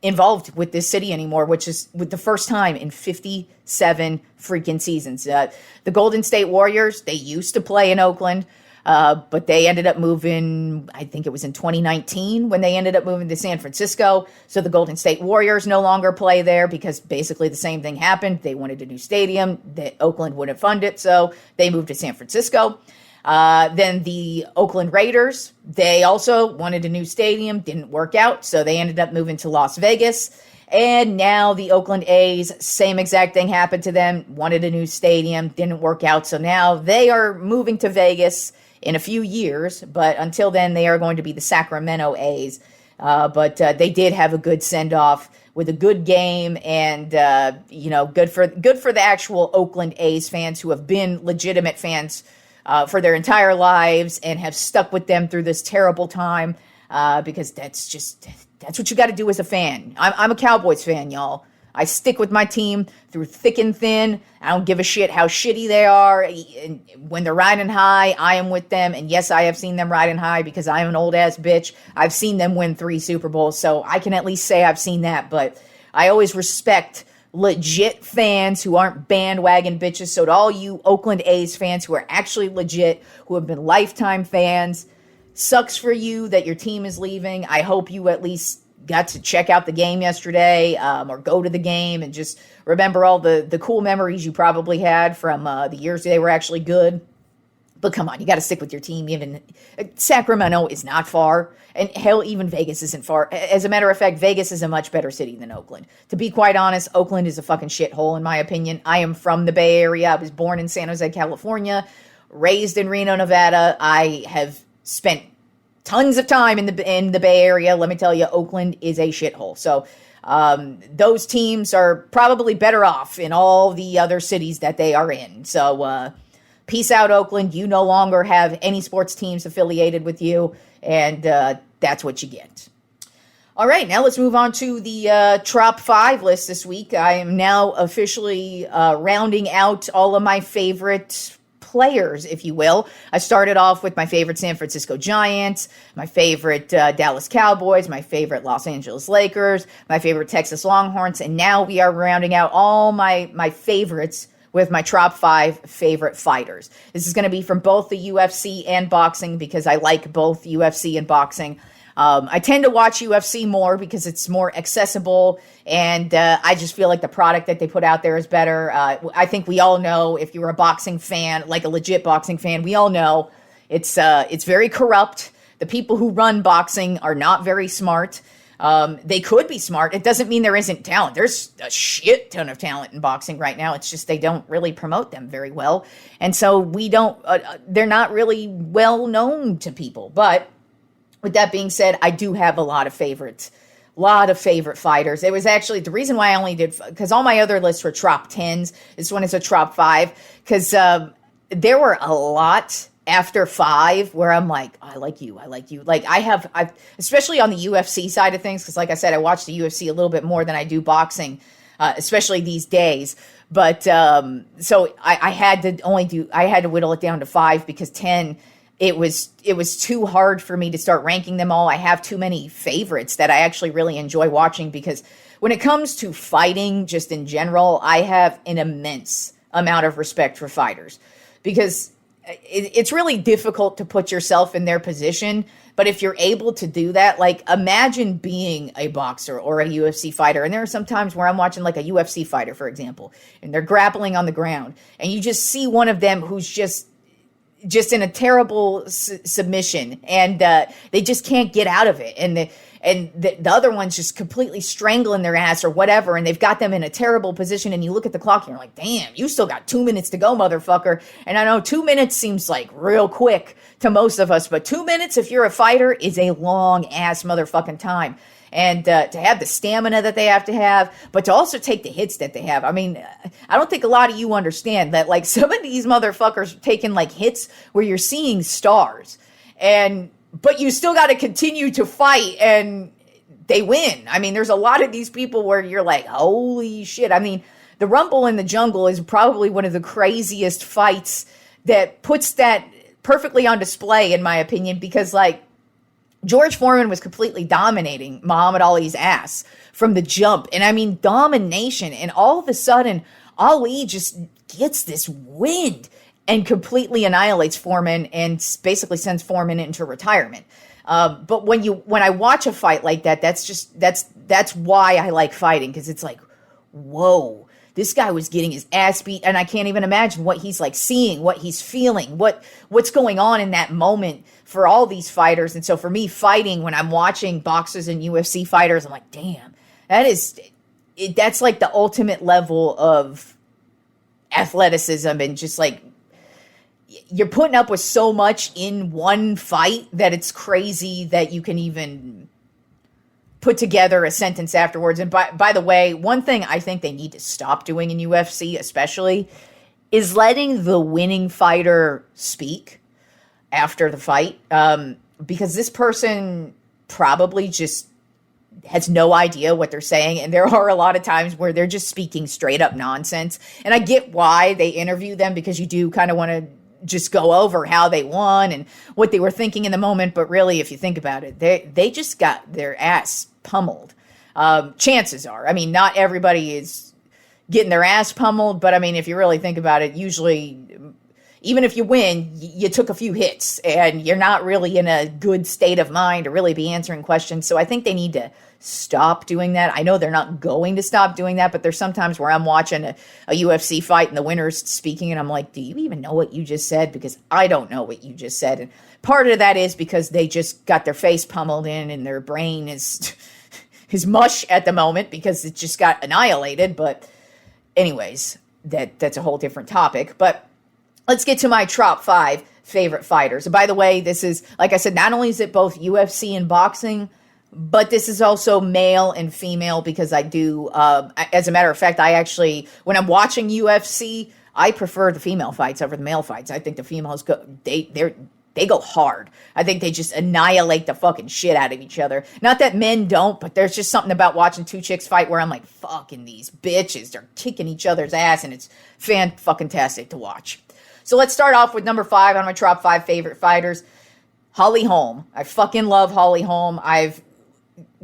involved with this city anymore, which is with the first time in 57 freaking seasons. The Golden State Warriors, they used to play in Oakland, but they ended up moving, I think it was in 2019 when they ended up moving to San Francisco. So the Golden State Warriors no longer play there because basically the same thing happened. They wanted a new stadium that Oakland wouldn't fund it, so they moved to San Francisco. Then the Oakland Raiders, they also wanted a new stadium, didn't work out, so they ended up moving to Las Vegas. And now the Oakland A's, same exact thing happened to them, wanted a new stadium, didn't work out, so now they are moving to Vegas in a few years, but until then they are going to be the Sacramento A's. But they did have a good send-off with a good game, and good for the actual Oakland A's fans who have been legitimate fans for their entire lives and have stuck with them through this terrible time, because that's what you got to do as a fan. I'm a Cowboys fan, y'all. I stick with my team through thick and thin. I don't give a shit how shitty they are. And when they're riding high, I am with them. And yes, I have seen them riding high because I am an old-ass bitch. I've seen them win 3 Super Bowls, so I can at least say I've seen that. But I always respect legit fans who aren't bandwagon bitches. So to all you Oakland A's fans who are actually legit, who have been lifetime fans, sucks for you that your team is leaving. I hope you at least got to check out the game yesterday, or go to the game and just remember all the cool memories you probably had from the years they were actually good. But come on, you got to stick with your team. Even Sacramento is not far, and hell, even Vegas isn't far. As a matter of fact, Vegas is a much better city than Oakland. To be quite honest, Oakland is a fucking shithole in my opinion. I am from the Bay Area. I was born in San Jose, California, raised in Reno, Nevada. I have spent tons of time in the Bay Area. Let me tell you, Oakland is a shithole. So those teams are probably better off in all the other cities that they are in. So peace out, Oakland. You no longer have any sports teams affiliated with you, and that's what you get. All right, now let's move on to the Trop 5 list this week. I am now officially rounding out all of my favorite players, if you will. I started off with my favorite San Francisco Giants, my favorite Dallas Cowboys, my favorite Los Angeles Lakers, my favorite Texas Longhorns, and now we are rounding out all my favorites with my Trop 5 favorite fighters. This is going to be from both the UFC and boxing because I like both UFC and boxing. I tend to watch UFC more because it's more accessible, and I just feel like the product that they put out there is better. I think we all know, if you're a boxing fan, like a legit boxing fan, we all know it's very corrupt. The people who run boxing are not very smart. They could be smart. It doesn't mean there isn't talent. There's a shit ton of talent in boxing right now. It's just they don't really promote them very well. And so they're not really well known to people. But with that being said, I do have a lot of favorite fighters. It was actually the reason why I only did, because all my other lists were Trop 10s. This one is a Trop 5, because there were a lot after 5 where I'm like, I like you. Like I've especially on the UFC side of things, because like I said, I watch the UFC a little bit more than I do boxing, especially these days. But so I had to whittle it down to 5 because 10, it was too hard for me to start ranking them all. I have too many favorites that I actually really enjoy watching, because when it comes to fighting just in general, I have an immense amount of respect for fighters, because it's really difficult to put yourself in their position. But if you're able to do that, like imagine being a boxer or a UFC fighter. And there are some times where I'm watching like a UFC fighter, for example, and they're grappling on the ground, and you just see one of them who's just in a terrible submission, and they just can't get out of it. and the other one's just completely strangling their ass or whatever, and they've got them in a terrible position, and you look at the clock and you're like, damn, you still got 2 minutes to go, motherfucker. And I know 2 minutes seems like real quick to most of us, but 2 minutes if you're a fighter is a long ass motherfucking time. And to have the stamina that they have to have, but to also take the hits that they have. I mean, I don't think a lot of you understand that, like, some of these motherfuckers taking like hits where you're seeing stars, but you still got to continue to fight and they win. I mean, there's a lot of these people where you're like, holy shit. I mean, the Rumble in the Jungle is probably one of the craziest fights that puts that perfectly on display, in my opinion, because, like, George Foreman was completely dominating Muhammad Ali's ass from the jump. And I mean, domination. And all of a sudden, Ali just gets this wind and completely annihilates Foreman and basically sends Foreman into retirement. But when I watch a fight like that, that's why I like fighting, because it's like, whoa, this guy was getting his ass beat, and I can't even imagine what he's like seeing, what he's feeling, what's going on in that moment for all these fighters. And so for me, fighting, when I'm watching boxers and UFC fighters, I'm like, damn, that's like the ultimate level of athleticism, and just like, you're putting up with so much in one fight that it's crazy that you can even put together a sentence afterwards. And by the way, one thing I think they need to stop doing in UFC especially is letting the winning fighter speak after the fight, because this person probably just has no idea what they're saying, and there are a lot of times where they're just speaking straight up nonsense. And I get why they interview them, because you do kind of want to just go over how they won and what they were thinking in the moment. But really, if you think about it, they just got their ass pummeled. Chances are, I mean, not everybody is getting their ass pummeled, but I mean, if you really think about it, usually, even if you win, you took a few hits and you're not really in a good state of mind to really be answering questions. So I think they need to stop doing that. I know they're not going to stop doing that, but there's sometimes where I'm watching a UFC fight and the winner's speaking, and I'm like, do you even know what you just said? Because I don't know what you just said. And part of that is because they just got their face pummeled in, and their brain is mush at the moment because it just got annihilated. But anyways, that's a whole different topic. But let's get to my top 5 favorite fighters. And by the way, this is, like I said, not only is it both UFC and boxing, but this is also male and female, because I do, as a matter of fact, I actually, when I'm watching UFC, I prefer the female fights over the male fights. I think the females they go hard. I think they just annihilate the fucking shit out of each other. Not that men don't, but there's just something about watching two chicks fight where I'm like, fucking these bitches, they're kicking each other's ass, and it's fan-fucking-tastic to watch. So let's start off with number 5 on my top 5 favorite fighters, Holly Holm. I fucking love Holly Holm.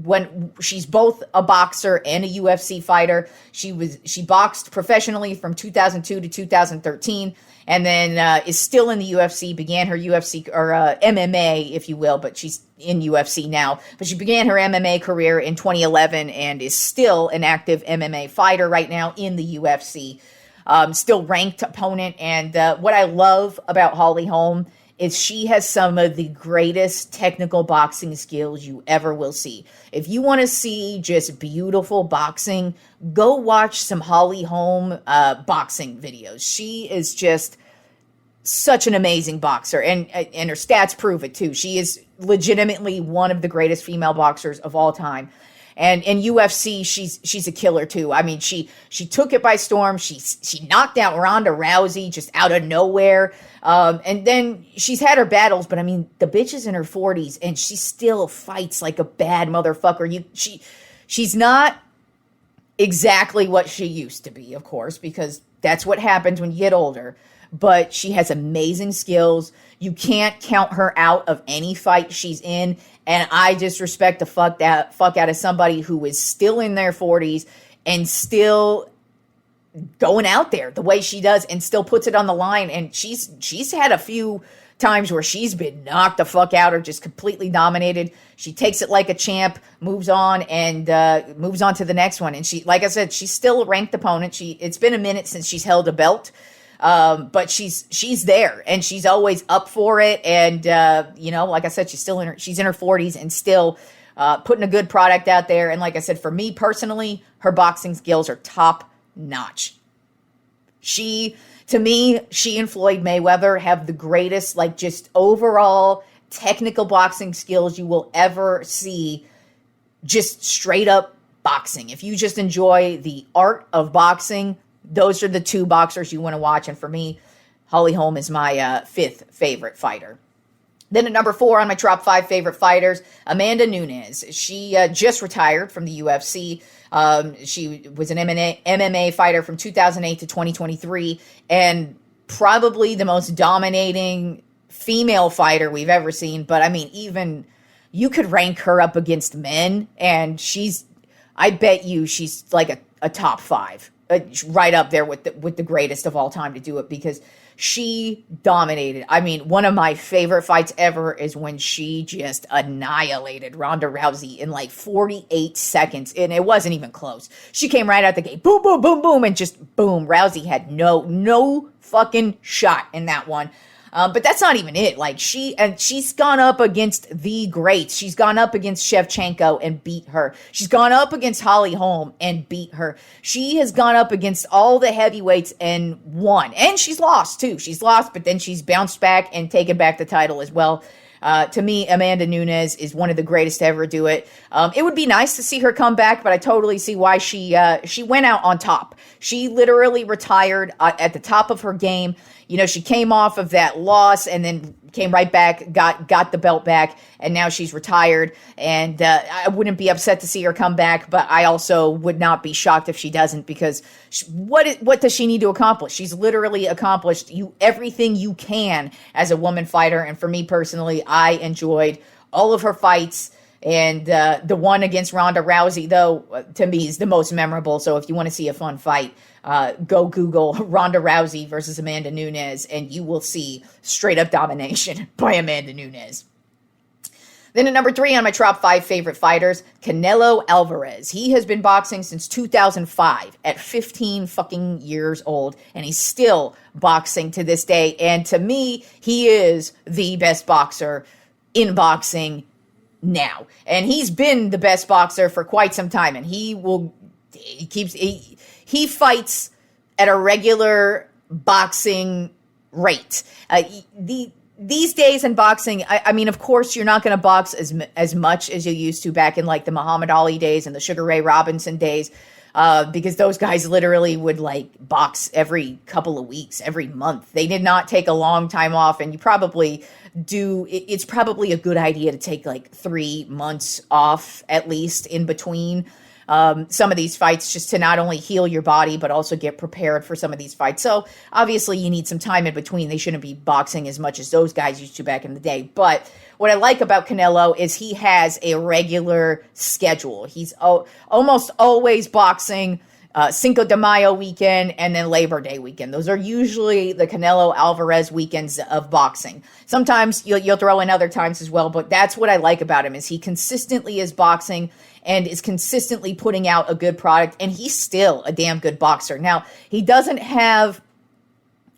When she's both a boxer and a UFC fighter. She boxed professionally from 2002 to 2013, and then is still in the UFC. Began her UFC or MMA, if you will, but she's in UFC now. But she began her MMA career in 2011 and is still an active MMA fighter right now in the UFC. Still ranked opponent, and what I love about Holly Holm is she has some of the greatest technical boxing skills you ever will see. If you want to see just beautiful boxing, go watch some Holly Holm boxing videos. She is just such an amazing boxer, and her stats prove it too. She is legitimately one of the greatest female boxers of all time. And in UFC, she's a killer too. I mean, she took it by storm. She knocked out Ronda Rousey just out of nowhere. And then she's had her battles, but I mean, the bitch is in her 40s and she still fights like a bad motherfucker. She's not exactly what she used to be, of course, because that's what happens when you get older. But she has amazing skills. You can't count her out of any fight she's in. And I just respect the fuck out of somebody who is still in their 40s and still going out there the way she does and still puts it on the line. And she's had a few times where she's been knocked the fuck out or just completely dominated. She takes it like a champ, moves on, and moves on to the next one. And she, like I said, she's still a ranked opponent. It's been a minute since she's held a belt. But she's there and she's always up for it. And, like I said, she's in her 40s and still, putting a good product out there. And like I said, for me personally, her boxing skills are top notch. To me, she and Floyd Mayweather have the greatest, like, just overall technical boxing skills you will ever see. Just straight up boxing. If you just enjoy the art of boxing, those are the two boxers you want to watch. And for me, Holly Holm is my fifth favorite fighter. Then at number 4 on my top 5 favorite fighters, Amanda Nunes. She just retired from the UFC. She was an MMA fighter from 2008 to 2023, and probably the most dominating female fighter we've ever seen. But I mean, even you could rank her up against men, and I bet you she's like a top 5, right up there with the greatest of all time to do it, because she dominated. I mean, one of my favorite fights ever is when she just annihilated Ronda Rousey in like 48 seconds, and it wasn't even close. She came right out the gate, boom, boom, boom, boom, and just boom. Rousey had no fucking shot in that one. But that's not even it. Like, she's gone up against the greats. She's gone up against Shevchenko and beat her. She's gone up against Holly Holm and beat her. She has gone up against all the heavyweights and won. And she's lost too. She's lost, but then she's bounced back and taken back the title as well. To me, Amanda Nunes is one of the greatest to ever do it. It would be nice to see her come back, but I totally see why she went out on top. She literally retired at the top of her game. You know, she came off of that loss and then came right back, got the belt back, and now she's retired. And I wouldn't be upset to see her come back, but I also would not be shocked if she doesn't, because what does she need to accomplish? She's literally accomplished everything you can as a woman fighter. And for me personally, I enjoyed all of her fights. And the one against Ronda Rousey, though, to me is the most memorable. So if you want to see a fun fight, go Google Ronda Rousey versus Amanda Nunes, and you will see straight up domination by Amanda Nunes. Then at number 3 on my top 5 favorite fighters, Canelo Alvarez. He has been boxing since 2005 at 15 fucking years old, and he's still boxing to this day. And to me, he is the best boxer in boxing now. And he's been the best boxer for quite some time, and he fights at a regular boxing rate. These days in boxing, I mean, of course, you're not going to box as much as you used to back in like the Muhammad Ali days and the Sugar Ray Robinson days, because those guys literally would like box every couple of weeks, every month. They did not take a long time off, and you probably do. It's probably a good idea to take like 3 months off at least in between some of these fights, just to not only heal your body, but also get prepared for some of these fights. So obviously you need some time in between. They shouldn't be boxing as much as those guys used to back in the day. But what I like about Canelo is he has a regular schedule. He's almost always boxing Cinco de Mayo weekend and then Labor Day weekend. Those are usually the Canelo Alvarez weekends of boxing. Sometimes you'll throw in other times as well, but that's what I like about him, is he consistently is boxing and is consistently putting out a good product, and he's still a damn good boxer. Now, he doesn't have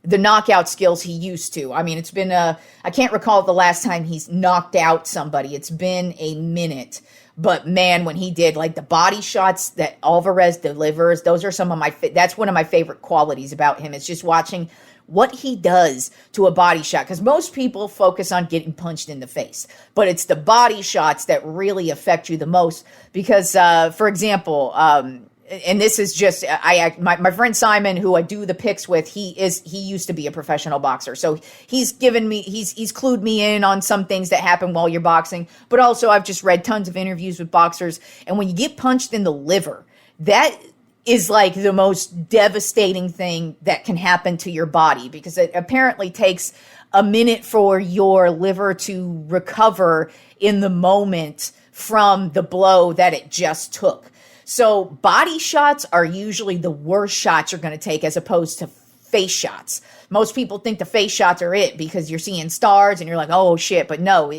the knockout skills he used to. I mean, it's been I can't recall the last time he's knocked out somebody. It's been a minute. But man, when he did, like, the body shots that Alvarez delivers, those are some of my, that's one of my favorite qualities about him. It's just watching what he does to a body shot. Because most people focus on getting punched in the face, but it's the body shots that really affect you the most. Because, for example, and this is just, my friend Simon, who I do the picks with, he used to be a professional boxer. So he's clued me in on some things that happen while you're boxing. But also I've just read tons of interviews with boxers. And when you get punched in the liver, that is like the most devastating thing that can happen to your body, because it apparently takes a minute for your liver to recover in the moment from the blow that it just took. So body shots are usually the worst shots you're going to take, as opposed to face shots. Most people think the face shots are it because you're seeing stars and you're like, oh shit. But no,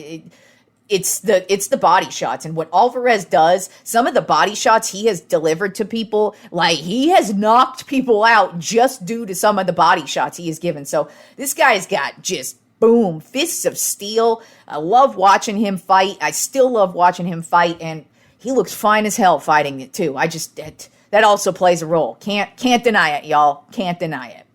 it's the body shots. And what Alvarez does, some of the body shots he has delivered to people, like, he has knocked people out just due to some of the body shots he has given. So this guy's got just boom, fists of steel. I love watching him fight. I still love watching him fight, and he looks fine as hell fighting it too. That also plays a role. Can't deny it, y'all. Can't deny it.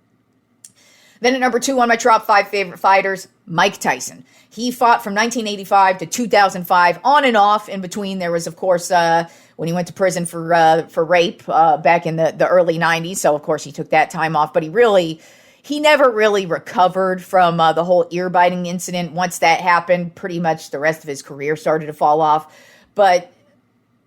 Then at number 2 on my top 5 favorite fighters, Mike Tyson. He fought from 1985 to 2005, on and off. In between, there was, of course, when he went to prison for rape back in the early 90s. So, of course, he took that time off. But he never really recovered from the whole ear-biting incident. Once that happened, pretty much the rest of his career started to fall off. But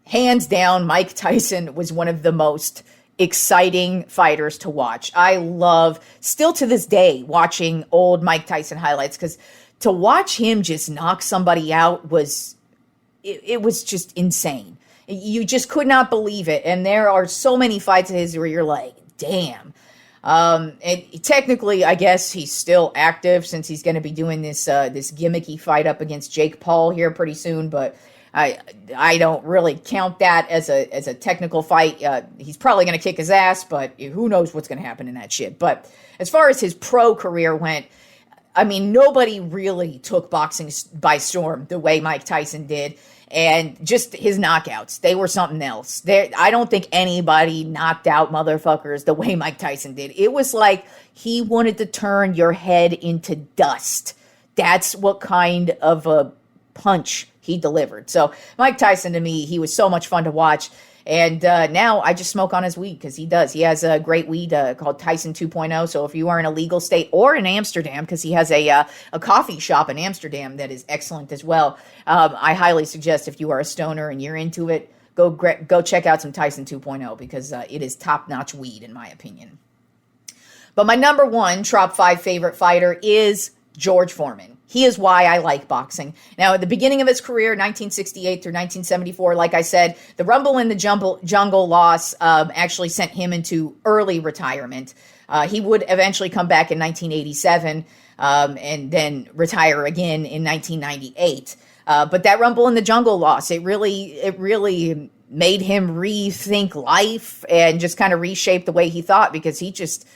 hands down, Mike Tyson was one of the most exciting fighters to watch. I love, still to this day, watching old Mike Tyson highlights, because to watch him just knock somebody out was just insane. You just could not believe it. And there are so many fights of his where you're like, damn. And technically, I guess he's still active, since he's going to be doing this gimmicky fight up against Jake Paul here pretty soon, but I don't really count that as a technical fight. He's probably going to kick his ass, but who knows what's going to happen in that shit. But as far as his pro career went, I mean, nobody really took boxing by storm the way Mike Tyson did. And just his knockouts, they were something else. I don't think anybody knocked out motherfuckers the way Mike Tyson did. It was like he wanted to turn your head into dust. That's what kind of a punch he delivered. So Mike Tyson, to me, he was so much fun to watch. And now I just smoke on his weed, because he does. He has a great weed called Tyson 2.0. So if you are in a legal state or in Amsterdam, because he has a coffee shop in Amsterdam that is excellent as well, I highly suggest, if you are a stoner and you're into it, go check out some Tyson 2.0, because it is top-notch weed, in my opinion. But my number 1 top 5 favorite fighter is George Foreman. He is why I like boxing. Now, at the beginning of his career, 1968 through 1974, like I said, the Rumble in the Jungle loss actually sent him into early retirement. He would eventually come back in 1987 and then retire again in 1998. But that Rumble in the Jungle loss, it really made him rethink life and just kind of reshape the way he thought, because he just...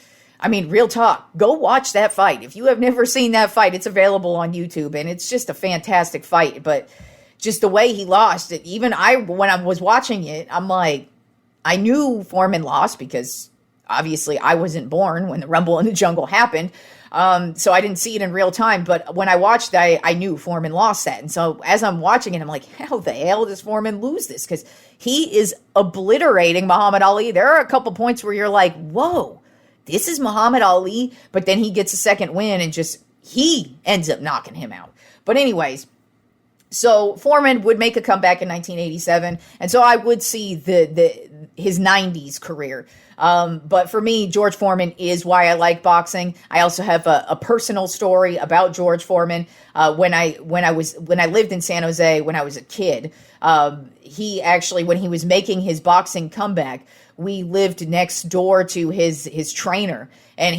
I mean, real talk, go watch that fight. If you have never seen that fight, it's available on YouTube, and it's just a fantastic fight. But just the way he lost it, even when I was watching it, I'm like, I knew Foreman lost, because obviously I wasn't born when the Rumble in the Jungle happened. So I didn't see it in real time. But when I watched it, I knew Foreman lost that. And so as I'm watching it, I'm like, how the hell does Foreman lose this? Because he is obliterating Muhammad Ali. There are a couple points where you're like, whoa. This is Muhammad Ali, but then he gets a second win and he ends up knocking him out. But anyways, so Foreman would make a comeback in 1987, and so I would see his 90s career. But for me, George Foreman is why I like boxing. I also have a personal story about George Foreman. When I lived in San Jose when I was a kid, he actually, when he was making his boxing comeback, we lived next door to his trainer, and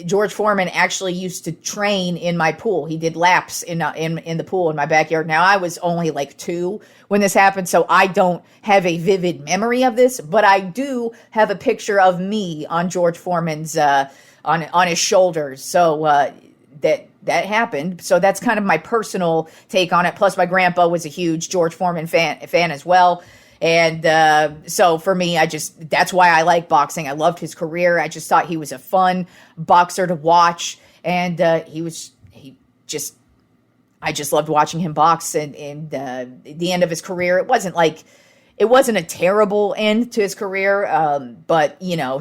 George Foreman actually used to train in my pool. He did laps in the pool in my backyard. Now, I was only like 2 when this happened, so I don't have a vivid memory of this, but I do have a picture of me on George Foreman's on his shoulders. So that happened. So that's kind of my personal take on it. Plus, my grandpa was a huge George Foreman fan as well. And so for me, that's why I like boxing. I loved his career. I just thought he was a fun boxer to watch. And I just loved watching him box. And the end of his career, it wasn't a terrible end to his career. But you know,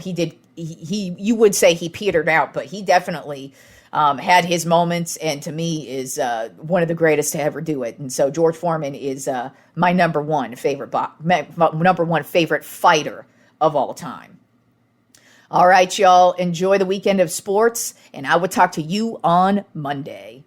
you would say he petered out, but he definitely had his moments, and to me is one of the greatest to ever do it. And so George Foreman is my number one favorite fighter of all time. All right, y'all, enjoy the weekend of sports, and I will talk to you on Monday.